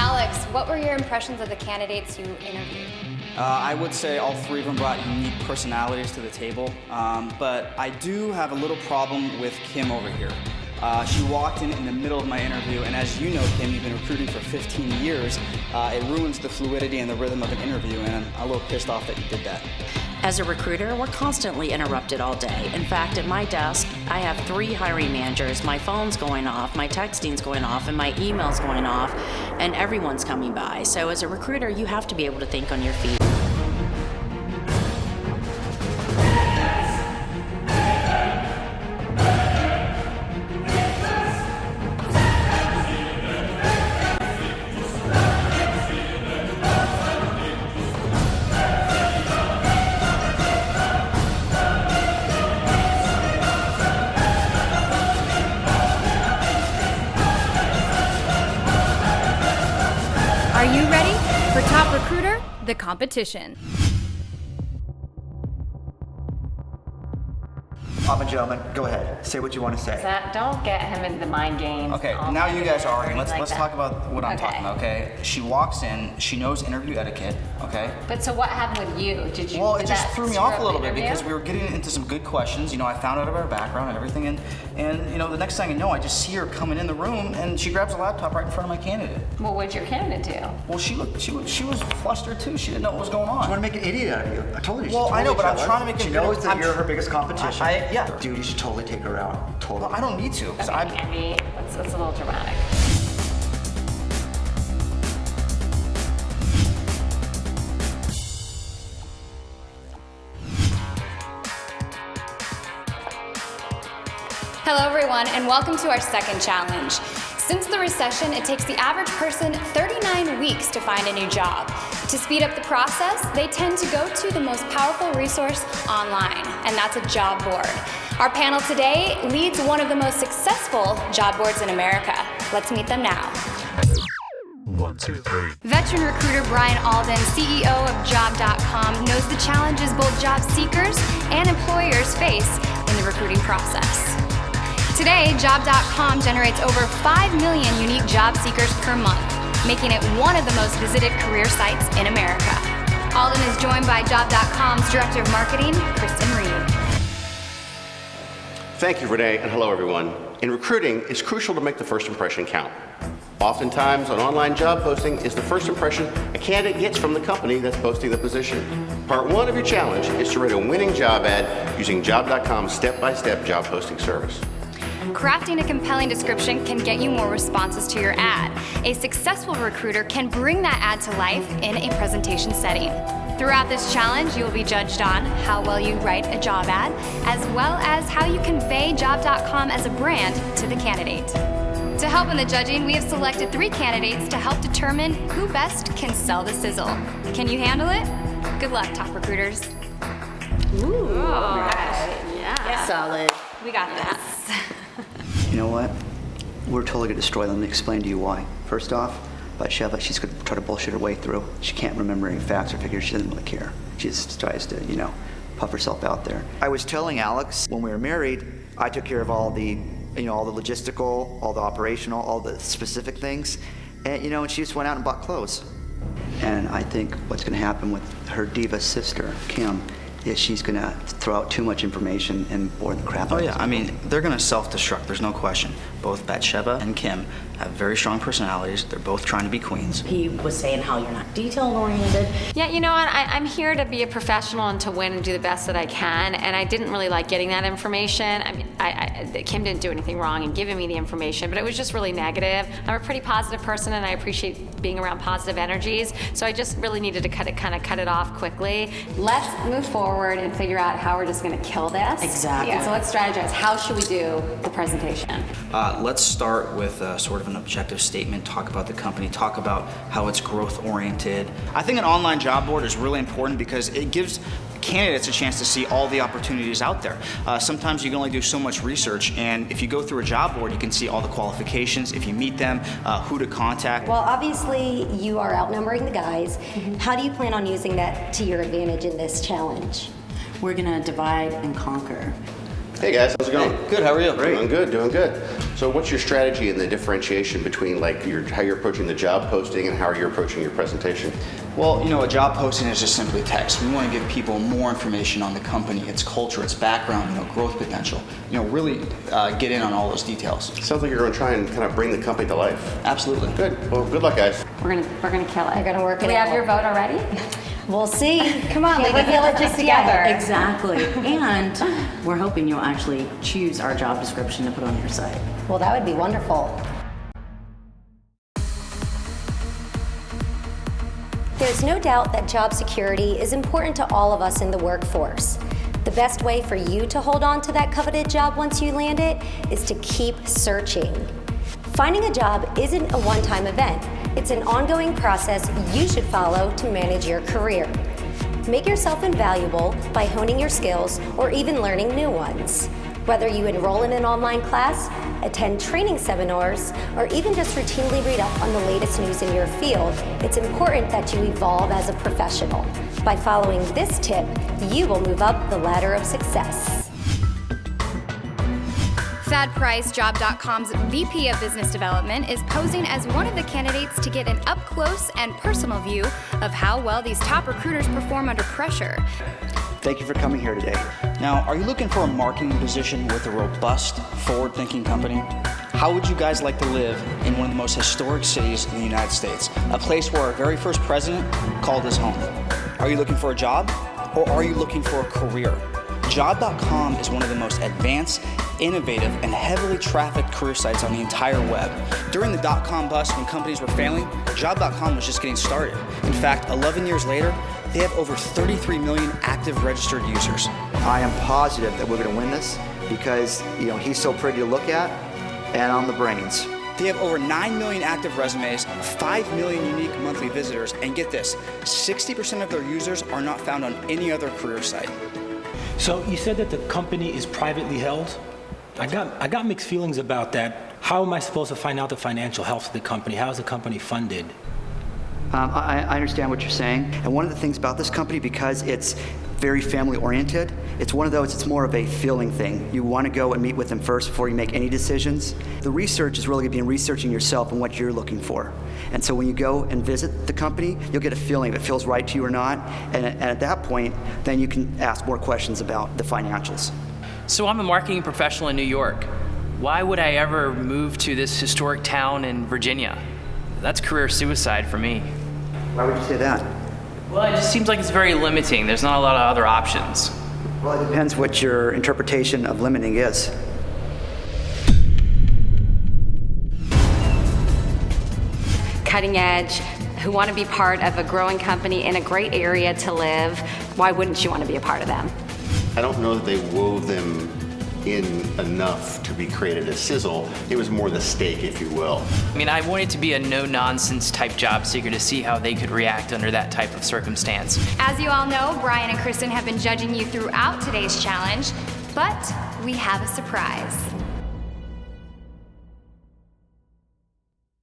Alex, what were your impressions of the candidates you interviewed? I would say all three of them brought unique personalities to the table, but I do have a little problem with Kim over here. She walked in the middle of my interview, and as you know, Kim, you've been recruiting for 15 years. It ruins the fluidity and the rhythm of an interview, and I'm a little pissed off that you did that. As a recruiter, we're constantly interrupted all day. In fact, at my desk, I have 3 hiring managers. My phone's going off, my texting's going off, and my email's going off, and everyone's coming by. So as a recruiter, you have to be able to think on your feet. Are you ready for Top Recruiter, the competition? Gentlemen, go ahead. Say what you want to say. Don't get him into the mind games. Okay, now you guys are arguing. Let's talk about what I'm talking about, okay? She walks in, she knows interview etiquette, okay? But so what happened with you? Did you? Well, it did just that threw me screw off up a little the bit interview? because we were getting into some good questions. You know, I found out about her background and everything, and you know, the next thing I know, I just see her coming in the room, and she grabs a laptop right in front of my candidate. Well, what'd your candidate do? Well, she was flustered too. She didn't know what was going on. I want to make an idiot out of you. I told you. Well, I know, but I'm trying to make She it. knows that you're her biggest competition. Yeah. Dude, you should totally take her out. Totally. Well, I don't need to. 'Cause I'm. Andy, that's a little dramatic. Hello, everyone, and welcome to our second challenge. Since the recession, it takes the average person 39 weeks to find a new job. To speed up the process, they tend to go to the most powerful resource online, and that's a job board. Our panel today leads one of the most successful job boards in America. Let's meet them now. 1, 2, 3. Veteran recruiter Brian Alden, CEO of Job.com, knows the challenges both job seekers and employers face in the recruiting process. Today, Job.com generates over 5 million unique job seekers per month, making it one of the most visited career sites in America. Alden is joined by Job.com's Director of Marketing, Kristen Reed. Thank you, Renee, and hello, everyone. In recruiting, it's crucial to make the first impression count. Oftentimes, an online job posting is the first impression a candidate gets from the company that's posting the position. Part 1 of your challenge is to write a winning job ad using Job.com's step-by-step job posting service. Crafting a compelling description can get you more responses to your ad. A successful recruiter can bring that ad to life in a presentation setting. Throughout this challenge, you will be judged on how well you write a job ad, as well as how you convey Job.com as a brand to the candidate. To help in the judging, we have selected 3 candidates to help determine who best can sell the sizzle. Can you handle it? Good luck, top recruiters. Yeah. Solid. We got this. You know what? We're totally going to destroy them. Let me explain to you why. First off, Bathsheba, she's going to try to bullshit her way through. She can't remember any facts or figures. She doesn't really care. She just tries to, puff herself out there. I was telling Alex when we were married, I took care of all the, all the logistical, all the operational, all the specific things. And, and she just went out and bought clothes. And I think what's going to happen with her diva sister, Kim, is she's going to throw out too much information and bore the crap out Oh of yeah, people. I mean, they're gonna self-destruct, there's no question. Both Bathsheba and Kim have very strong personalities. They're both trying to be queens. He was saying how you're not detail-oriented. Yeah, you know what? I'm here to be a professional and to win and do the best that I can. And I didn't really like getting that information. I mean, Kim didn't do anything wrong in giving me the information, but it was just really negative. I'm a pretty positive person, and I appreciate being around positive energies. So I just really needed to cut it off quickly. Let's move forward and figure out how we're just going to kill this. Exactly. Yeah. So let's strategize. How should we do the presentation? Let's start with sort of an objective statement, talk about the company, talk about how it's growth oriented. I think an online job board is really important because it gives candidates a chance to see all the opportunities out there. Sometimes you can only do so much research, and if you go through a job board, you can see all the qualifications, if you meet them, who to contact. Well, obviously you are outnumbering the guys. How do you plan on using that to your advantage in this challenge? We're gonna divide and conquer. Hey guys, how's it going? Hey, good, how are you? Doing good, doing good. So what's your strategy and the differentiation between like how you're approaching the job posting and how you're approaching your presentation? Well, you know, a job posting is just simply text. We want to give people more information on the company, its culture, its background, you know, growth potential. You know, really get in on all those details. Sounds like you're going to try and kind of bring the company to life. Absolutely. Good. Well, good luck, guys. We're gonna kill it. We're gonna work it We have out. your vote already? We'll see. Come on, Can't ladies, reveal let's it work just yet. together. Exactly. And we're hoping you'll actually choose our job description to put on your site. Well, that would be wonderful. There's no doubt that job security is important to all of us in the workforce. The best way for you to hold on to that coveted job once you land it is to keep searching. Finding a job isn't a one-time event. It's an ongoing process you should follow to manage your career. Make yourself invaluable by honing your skills or even learning new ones. Whether you enroll in an online class, attend training seminars, or even just routinely read up on the latest news in your field, it's important that you evolve as a professional. By following this tip, you will move up the ladder of success. Thad Price, Job.com's VP of Business Development, is posing as one of the candidates to get an up-close and personal view of how well these top recruiters perform under pressure. Thank you for coming here today. Now, are you looking for a marketing position with a robust, forward-thinking company? How would you guys like to live in one of the most historic cities in the United States? A place where our very first president called his home. Are you looking for a job, or are you looking for a career? Job.com is one of the most advanced, innovative, and heavily trafficked career sites on the entire web. During the dot-com bust, when companies were failing, Job.com was just getting started. In fact, 11 years later, they have over 33 million active registered users. I am positive that we're going to win this because, you know, he's so pretty to look at and on the brains. They have over 9 million active resumes, 5 million unique monthly visitors, and get this, 60% of their users are not found on any other career site. So you said that the company is privately held? I got mixed feelings about that. How am I supposed to find out the financial health of the company? How is the company funded? I understand what you're saying. And one of the things about this company, because it's very family oriented, it's one of those, it's more of a feeling thing. You want to go and meet with them first before you make any decisions. The research is really going to be in researching yourself and what you're looking for. And so when you go and visit the company, you'll get a feeling if it feels right to you or not. And at that point, then you can ask more questions about the financials. So I'm a marketing professional in New York. Why would I ever move to this historic town in Virginia? That's career suicide for me. Why would you say that? Well, it just seems like it's very limiting. There's not a lot of other options. Well, it depends what your interpretation of limiting is. Cutting edge, who want to be part of a growing company in a great area to live. Why wouldn't you want to be a part of them? I don't know that they wove them in enough to be created a sizzle. It was more the steak, if you will. I mean, I wanted to be a no-nonsense type job seeker to see how they could react under that type of circumstance. As you all know, Brian and Kristen have been judging you throughout today's challenge, but we have a surprise.